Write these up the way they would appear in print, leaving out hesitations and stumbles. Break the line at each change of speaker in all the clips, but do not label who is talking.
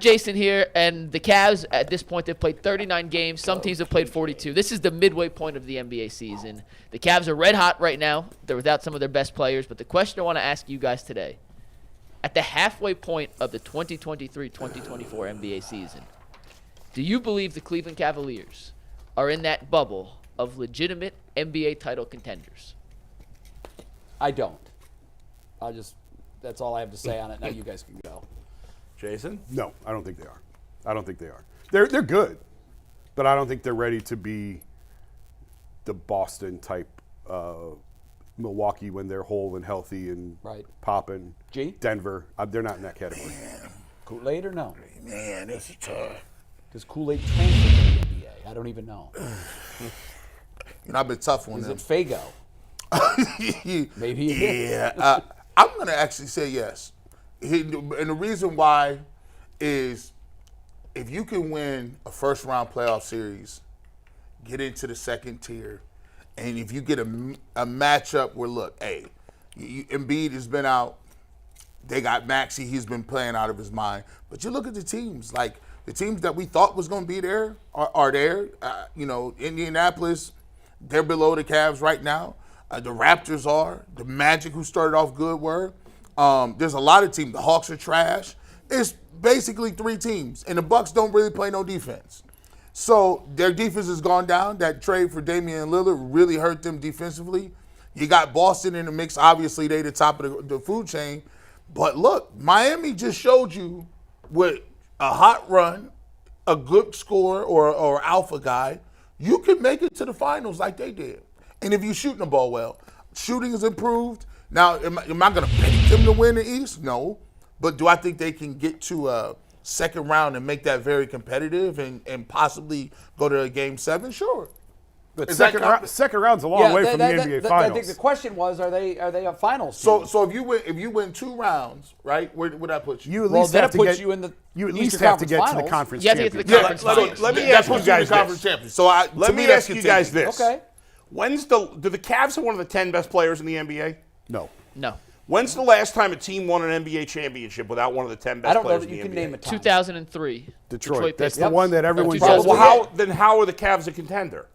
Jason here, and the Cavs, at this point, they've played 39 games. Some teams have played 42. This is the midway point of the NBA season. The Cavs are red hot right now. They're without some of their best players. But the question I want to ask you guys today, at the halfway point of the 2023-2024 NBA season, do you believe the Cleveland Cavaliers are in that bubble of legitimate NBA title contenders?
I don't. That's all I have to say on it. Now you guys can go.
Jason?
No, I don't think they are. I don't think they are. They're good, but I don't think they're ready to be the Boston type Milwaukee when they're whole and healthy and popping. Denver, they're not in that category.
Kool-Aid or no?
Man, this is tough.
Does Kool-Aid transfer to the NBA? I don't even know.
I've been tough on
Is
them.
it Fago? Maybe it is.
Yeah, I'm going to actually say yes. And the reason why is if you can win a first-round playoff series, get into the second tier, and if you get a matchup where, look, hey, Embiid has been out. They got Maxey. He's been playing out of his mind. But you look at the teams, like the teams that we thought was going to be there are there. Indianapolis, they're below the Cavs right now. The Raptors are. The Magic, who started off good, were. There's a lot of teams. The Hawks are trash. It's basically three teams, and the Bucks don't really play no defense. So their defense has gone down. That trade for Damian Lillard really hurt them defensively. You got Boston in the mix. Obviously, they the top of the food chain. But look, Miami just showed you with a hot run, a good scorer or alpha guy, you can make it to the finals like they did. And if you're shooting the ball well, shooting is improved. Now, am I going to pick them to win the East? No. But do I think they can get to a second round and make that very competitive and possibly go to a Game 7? Sure.
But second round's a long way from the NBA Finals.
I think the question was, are they a finals
team? So if you win 2 rounds, right? Where would that put you?
You at least have to get.
You in the
you at least have to get to the conference.
You have to get to the conference finals.
Let me ask you guys this. So
let me ask you guys this.
Okay.
Do the Cavs have one of the 10 best players in the NBA?
No.
When's the last time a team won an NBA championship without one of the 10 best players in the NBA?
I don't know that you can name a time.
2003.
Detroit. That's the one that everyone
says. Well, how are the Cavs a contender?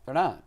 They're not.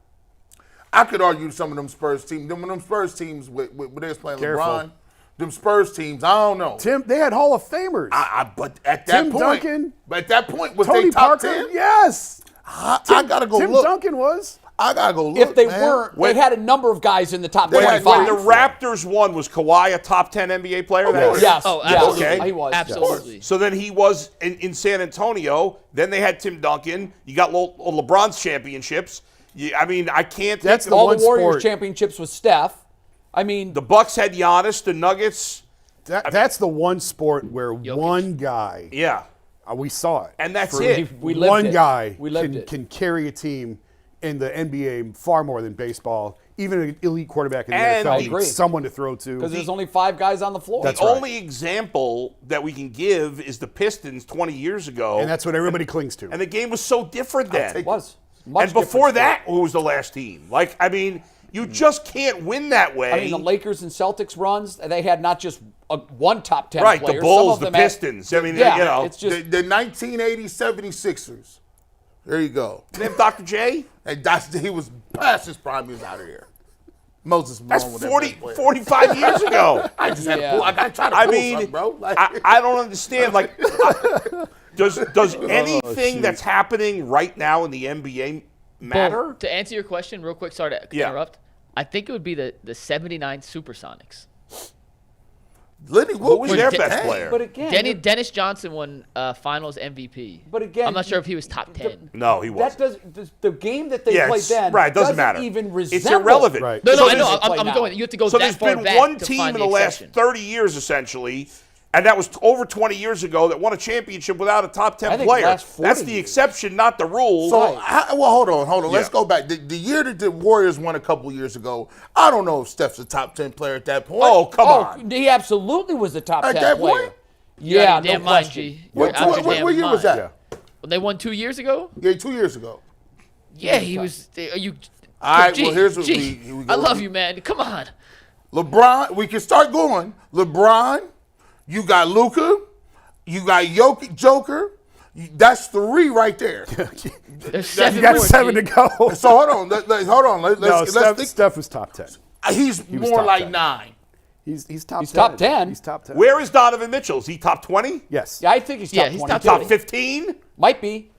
I could argue some of them Spurs teams. Them Spurs teams when they was playing LeBron, them Spurs teams, I don't know.
They had Hall of Famers.
But at that
Tim
point,
Duncan,
but at that point, was
Tony
they top
Parker?
10?
Yes.
I gotta go
Tim
look.
Duncan was.
I gotta go look.
If they weren't, they had a number of guys in the top 25.
When the Raptors won, was Kawhi a top 10 NBA player?
Yes.
Oh, absolutely.
Okay.
He was.
Absolutely.
So then he was in San Antonio. Then they had Tim Duncan. You got LeBron's championships. I can't.
That's the
all
one
the Warriors
sport.
championships with Steph.
The Bucks had Giannis. The Nuggets.
That's the one sport where one guy.
Yeah.
We saw it.
And that's it.
We lived
one
it.
guy
We lived it.
can carry a team in the NBA far more than baseball. Even an elite quarterback in the
And I
NFL
agree.
needs someone to throw to.
Because there's only 5 guys on the floor.
The only example that we can give is the Pistons 20 years ago.
And that's what everybody clings to.
And the game was so different then.
It was.
And before that, who was the last team? You just can't win that way.
The Lakers and Celtics runs, they had not just one top 10
right,
player.
the Bulls,
Some of
the
them
Pistons.
It's just
the 1980 76ers. There you go.
They have Dr. J?
And he was past his prime. He was out of here. Moses Malone.
That's 45 years ago.
I just had to pull. I got to try to pull something, bro.
I don't understand. Does anything that's happening right now in the NBA matter?
Well, to answer your question real quick, sorry to interrupt. I think it would be the 79 Supersonics.
Lenny
Who was their
De-
best player?
But again,
Dennis Johnson won Finals MVP.
But again,
I'm not sure if he was top 10.
No, he wasn't.
That does the game that they played then
doesn't matter.
Even resemble.
It's irrelevant.
Right.
No,
So
I know.
there's-
I'm going. You have to go
So
that
there's
far
been
back
one
to
team
find
in the last
exception.
30 years, essentially, and that was over 20 years ago, that won a championship without a top 10
I think
player.
last 40
That's the
years.
exception, not the rule.
So, hold on. Let's go back. The year that the Warriors won a couple years ago, I don't know if Steph's a top 10 player at that point.
Oh, come on.
He absolutely was the top
At
10
that
player.
point?
Yeah,
You're
no
damn mind,
question.
G.
What year was that?
When they won 2 years ago?
Yeah, 2 years ago.
Yeah, he was. Are you?
All right,
G,
well, here's what
G,
we go.
I love you, man. Come on.
LeBron, we can start going. LeBron, you got Luka, You got Joker. That's 3 right there.
There's
You
7
got
more
7 to
teams.
go.
So hold on. Hold on.
No,
Let's think.
Steph was top 10.
He's
was
more
top
like
10.
9.
He's top 10.
He's top 10.
He's top 10.
Where is Donovan Mitchell? Is he top 20?
Yes.
Yeah, I think he's top
Yeah,
20.
he's top
Top
20.
15?
Might be.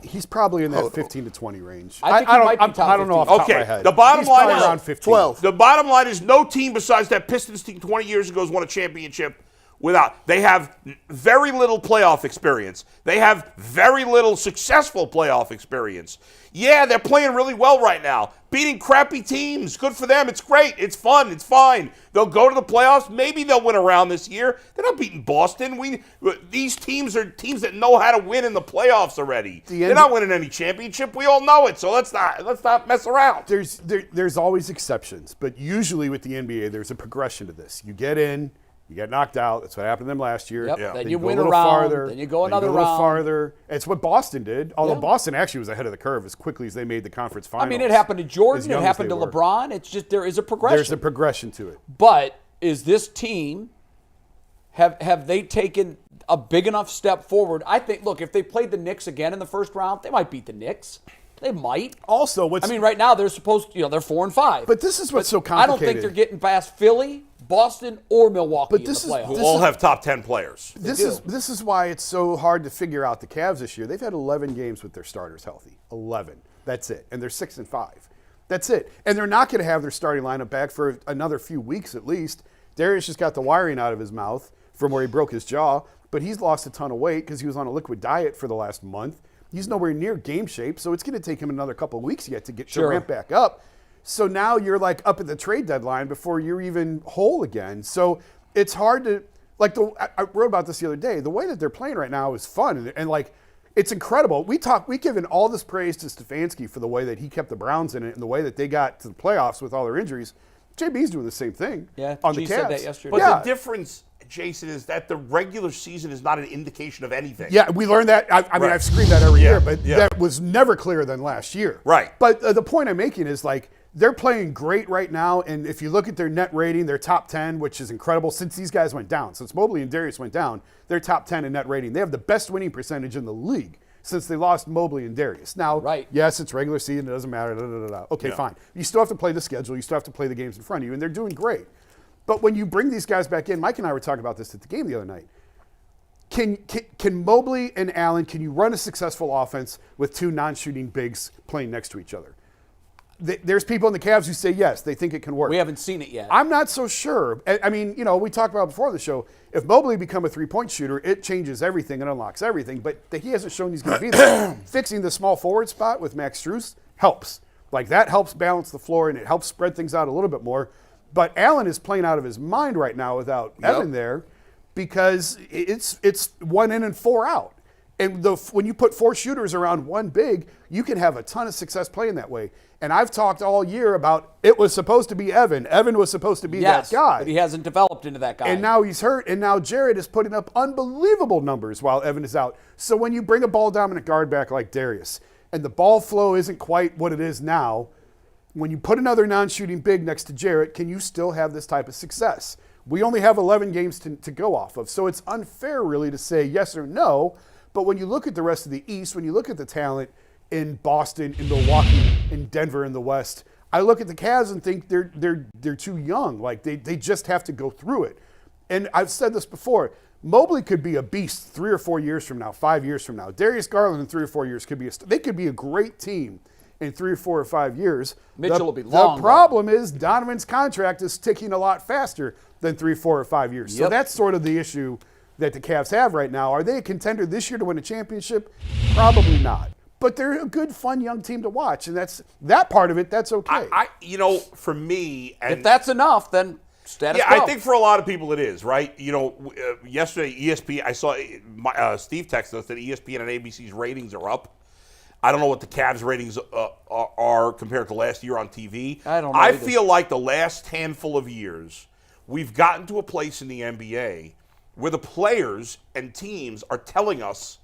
He's probably in that 15 to 20 range.
I think he might be top
I don't know off the top of
Okay,
my head.
the bottom
He's
line
probably
is
around 15.
12.
The bottom line is no team besides that Pistons team 20 years ago has won a championship without. They have very little playoff experience. They have very little successful playoff experience. Yeah, they're playing really well right now. Beating crappy teams. Good for them. It's great. It's fun. It's fine. They'll go to the playoffs. Maybe they'll win around this year. They're not beating Boston. These teams are teams that know how to win in the playoffs already. They're not winning any championship. We all know it. So let's not mess around.
There's always exceptions, but usually with the NBA, there's a progression to this. You get in, you get knocked out. That's what happened to them last year.
Yep.
Yeah.
Then
Then
you
go a
win
little
around.
farther.
Then you go another
a little
round.
farther. It's what Boston did. Although
Yeah.
Boston actually was ahead of the curve as quickly as they made the conference finals.
I mean, it happened to Jordan.
as
It
young as
happened
they
to
were.
LeBron. It's just there is a progression.
There's a progression to it.
But is this team have they taken a big enough step forward? I think. Look, if they played the Knicks again in the first round, they might beat the Knicks. They might.
Also,
Right now they're supposed to. They're 4-5.
But this is what's so
I
complicated.
don't think they're getting past Philly, Boston, or Milwaukee
But
in
this
the
is-
playoffs.
Who
this
all
is-
have top 10 players.
This is why it's so hard to figure out the Cavs this year. They've had 11 games with their starters healthy. 11. That's it. And they're 6-5. That's it. And they're not going to have their starting lineup back for another few weeks at least. Darius just got the wiring out of his mouth from where he broke his jaw, but he's lost a ton of weight because he was on a liquid diet for the last month. He's nowhere near game shape, so it's going to take him another couple of weeks yet to get to ramp back up. So now you're like up at the trade deadline before you're even whole again. So it's hard to I wrote about this the other day. The way that they're playing right now is fun and like it's incredible. We've given all this praise to Stefanski for the way that he kept the Browns in it and the way that they got to the playoffs with all their injuries. JB's doing the same thing.
Yeah,
on the
G
Cavs.
said that yesterday.
But
Yeah.
the difference, Jason, is that the regular season is not an indication of anything.
Yeah, we learned that. I mean,
Right.
I've screamed that every
Yeah,
year, but
yeah.
that was never clearer than last year.
Right.
But the point I'm making is like they're playing great right now, and if you look at their net rating, they're top 10, which is incredible since these guys went down. Since Mobley and Darius went down, they're top 10 in net rating. They have the best winning percentage in the league since they lost Mobley and Darius. Now, yes, it's regular season. It doesn't matter. Okay, fine. You still have to play the schedule. You still have to play the games in front of you, and they're doing great. But when you bring these guys back in, Mike and I were talking about this at the game the other night. Can Mobley and Allen, can you run a successful offense with 2 non-shooting bigs playing next to each other? There's people in the Cavs who say yes, they think it can work.
We haven't seen it yet.
I'm not so sure. I mean, we talked about before the show, if Mobley become a three-point shooter, it changes everything and unlocks everything, but he hasn't shown he's going to be there. Fixing the small forward spot with Max Strus helps. Like that helps balance the floor and it helps spread things out a little bit more. But Allen is playing out of his mind right now without Evan there because it's 1 in and 4 out. And when you put 4 shooters around 1 big, you can have a ton of success playing that way. And I've talked all year about it was supposed to be Evan. Evan was supposed to be that guy.
But he hasn't developed into that guy.
And now he's hurt, and now Jarrett is putting up unbelievable numbers while Evan is out. So when you bring a ball-dominant guard back like Darius, and the ball flow isn't quite what it is now, when you put another non-shooting big next to Jarrett, can you still have this type of success? We only have 11 games to go off of, so it's unfair really to say yes or no. But when you look at the rest of the East, when you look at the talent in Boston, in Milwaukee, in Denver, in the West, I look at the Cavs and think they're too young. Like they just have to go through it. And I've said this before. Mobley could be a beast 3 or 4 years from now, 5 years from now. Darius Garland in 3 or 4 years they could be a great team in 3 or 4 or 5 years.
Mitchell will be long.
The problem is Donovan's contract is ticking a lot faster than 3, 4, or 5 years. So
Yep.
that's sort of the issue that the Cavs have right now. Are they a contender this year to win a championship? Probably not. But they're a good, fun young team to watch, and that part of it, that's okay.
For me, and
if that's enough, then status
yeah,
quo.
I think for a lot of people it is, right? Yesterday ESPN, I saw Steve texted us that ESPN and ABC's ratings are up. I don't know what the Cavs ratings are compared to last year on TV.
I don't know
I
either.
feel like the last handful of years, we've gotten to a place in the NBA where the players and teams are telling us,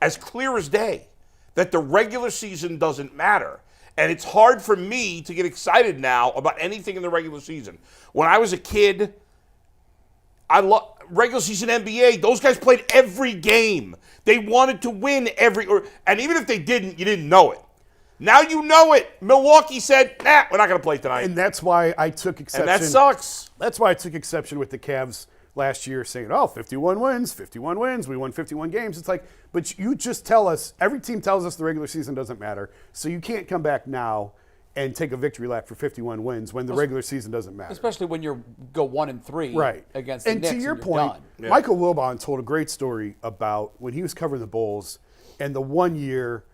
as clear as day, that the regular season doesn't matter. And it's hard for me to get excited now about anything in the regular season. When I was a kid, regular season NBA, those guys played every game. They wanted to win and even if they didn't, you didn't know it. Now you know it. Milwaukee said, nah, we're not going to play tonight.
And that's why I took exception.
And that sucks.
That's why I took exception with the Cavs last year saying, 51 wins, we won 51 games. It's like, but you just tell us, every team tells us the regular season doesn't matter, so you can't come back now and take a victory lap for 51 wins when the regular season doesn't matter.
Especially when you go 1-3
right.
against the
and
Knicks.
To your
you're
point,
done.
Michael Wilbon told a great story about when he was covering the Bulls and the 1 year,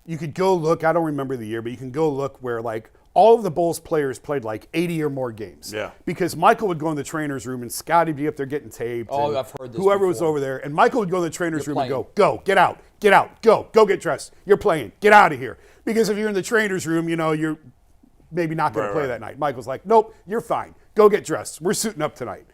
you could go look, I don't remember the year, but you can go look where like all of the Bulls players played like 80 or more games.
Yeah.
Because Michael would go in the trainer's room and Scotty would be up there getting taped.
Oh,
and
I've heard this
whoever was
before.
over there. And Michael would go in the trainer's room
You're
and go, get out, go get dressed. You're playing, get out of here. Because if you're in the trainer's room, you're maybe not going to play that night. Michael's like, nope, you're fine. Go get dressed. We're suiting up tonight.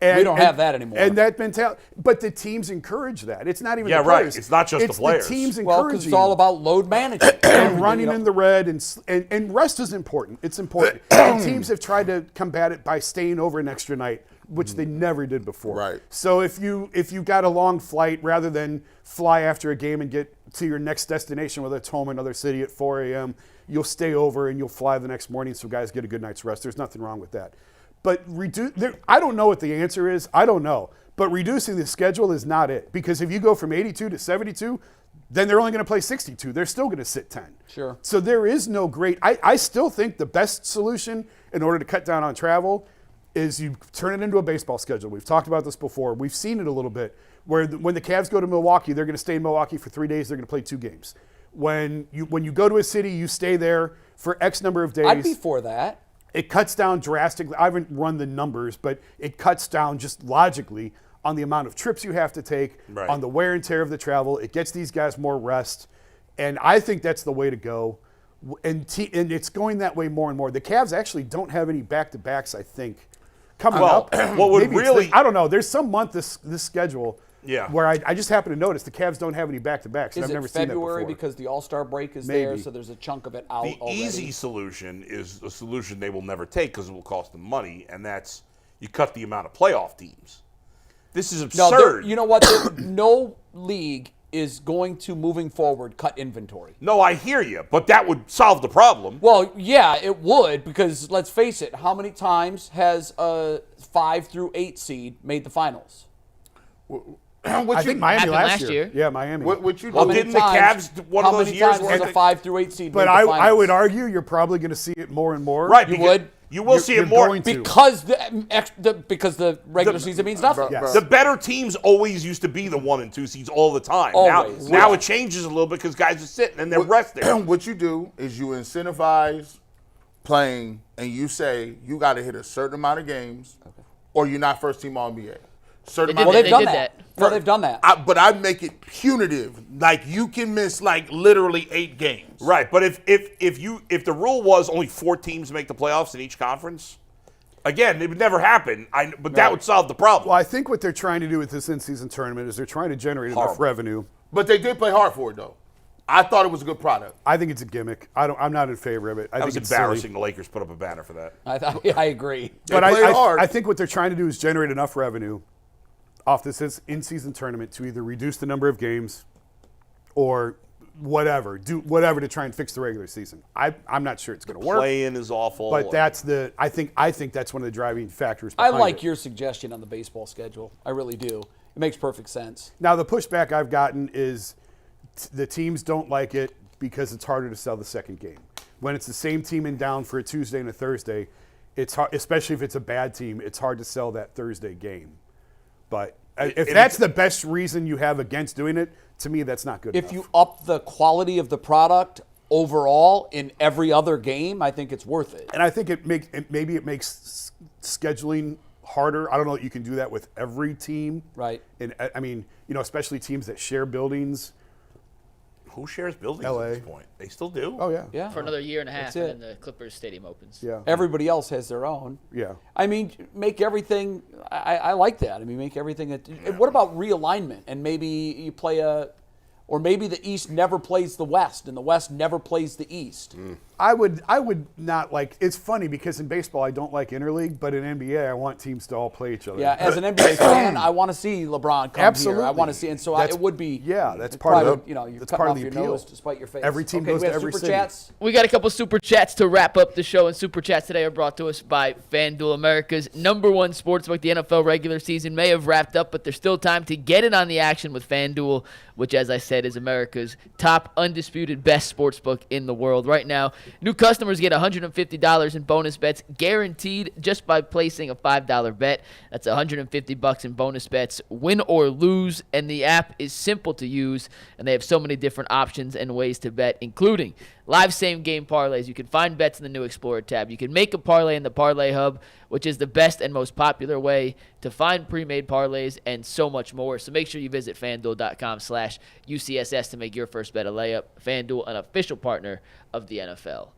And,
We don't have that anymore.
And that mentality. But the teams encourage that. It's not even the
right.
players.
It's not just the players.
The teams
Well,
encouraging
because it's all about load management.
and running in the red and rest is important. It's important. And teams have tried to combat it by staying over an extra night, which they never did before.
Right.
So if you got a long flight, rather than fly after a game and get to your next destination, whether it's home in another city at 4 a.m., you'll stay over and you'll fly the next morning so guys get a good night's rest. There's nothing wrong with that. But I don't know what the answer is. I don't know. But reducing the schedule is not it. Because if you go from 82 to 72, then they're only going to play 62. They're still going to sit 10.
Sure.
So there is no great – I still think the best solution in order to cut down on travel is you turn it into a baseball schedule. We've talked about this before. We've seen it a little bit where when the Cavs go to Milwaukee, they're going to stay in Milwaukee for 3 days. They're going to play 2 games. When you go to a city, you stay there for X number of days.
I'd be for that.
It cuts down drastically. I haven't run the numbers, but it cuts down just logically on the amount of trips you have to take, on the wear and tear of the travel. It gets these guys more rest. And I think that's the way to go. And it's going that way more and more. The Cavs actually don't have any back-to-backs, I think, coming up.
What would
Maybe
really –
I don't know. There's some month this schedule
Yeah.
where I just happen to notice the Cavs don't have any back-to-backs.
Is
I've
it
never seen that
February
before.
because the All-Star break is there,
Maybe.
so there's a chunk of it out
The
already?
easy solution is a solution they will never take because it will cost them money, and that's you cut the amount of playoff teams. This is
No,
absurd.
you know what? No league is going to, moving forward, cut inventory.
No, I hear you, but that would solve the problem.
Well, yeah, it would, because let's face it, how many times has a 5 through 8 seed made the finals?
I think Miami
happened
last
last
year.
year.
Yeah, Miami.
What you
Well,
do?
didn't the Cavs one of
how
those
many
years
times
where
has a
they-
5 through 8 seed
But
made the finals?
I would argue you're probably going to see it more and more.
Right,
You
because
would?
You will see
You're
it more
going to.
Because the regular season means nothing.
Yes.
The better teams always used to be the 1 and 2 seeds all the time.
Always.
Now it changes a little bit because guys are sitting and they're resting.
What you do is you incentivize playing, and you say you got to hit a certain amount of games, or you're not first team All NBA. Certain
They
amount
did
of
Well, they've
They
done
did
that.
that.
No, they've done that.
But I'd make it punitive. Like you can miss like literally 8 games.
Right, but if the rule was only 4 teams make the playoffs in each conference, again, it would never happen. But that would solve the problem.
Well, I think what they're trying to do with this in-season tournament is they're trying to generate enough
Horrible.
revenue.
But they did play hard for it though. I thought it was a good product.
I think it's a gimmick. I'm not in favor of it. I
That
think
was
it's
embarrassing.
silly.
The Lakers put up a banner for that.
I agree.
But
played hard.
I think what they're trying to do is generate enough revenue off this in-season tournament to either reduce the number of games or whatever, do whatever to try and fix the regular season. I'm not sure it's going to work.
Play-in is awful.
But I think that's one of the driving factors
I
behind
like
it.
your suggestion on the baseball schedule. I really do. It makes perfect sense.
Now, the pushback I've gotten is the teams don't like it because it's harder to sell the second game. When it's the same team in down for a Tuesday and a Thursday, it's hard, especially if it's a bad team, it's hard to sell that Thursday game. But if that's the best reason you have against doing it, to me, that's not good
If
enough.
you up the quality of the product overall in every other game, I think it's worth it.
And I think maybe it makes scheduling harder. I don't know that you can do that with every team.
Right.
And I mean, especially teams that share buildings.
Who shares buildings
LA.
at this point? They still do.
Oh, yeah.
Yeah.
For another year and a half,
That's
and
it.
then the Clippers stadium opens.
Yeah.
Everybody else has their own.
Yeah.
I mean, make everything. I like that. I mean, make everything. What about realignment? And maybe you play or maybe the East never plays the West, and the West never plays the East.
I would not like. It's funny because in baseball I don't like interleague, but in NBA I want teams to all play each other.
Yeah, as an NBA fan, I want to see LeBron come
Absolutely.
here. I want to see, and so
That's-
it would be.
yeah, that's
it's
part of
probably,
the-
you're
that's
cutting
part of
off
the
your
appeal.
nose to spite your face.
Every team
okay,
goes
we
to
have
every
super
city.
chats.
We got a couple super chats to wrap up the show, and super chats today are brought to us by FanDuel, America's #1 sportsbook. The NFL regular season may have wrapped up, but there's still time to get in on the action with FanDuel, which, as I said, is America's top undisputed best sportsbook in the world. Right now, new customers get $150 in bonus bets guaranteed just by placing a $5 bet. That's $150 in bonus bets, win or lose, and the app is simple to use, and they have so many different options and ways to bet, including live same-game parlays. You can find bets in the new Explorer tab. You can make a parlay in the Parlay Hub, which is the best and most popular way to find pre-made parlays, and so much more. So make sure you visit FanDuel.com/UCSS to make your first bet a layup. FanDuel, an official partner of the NFL.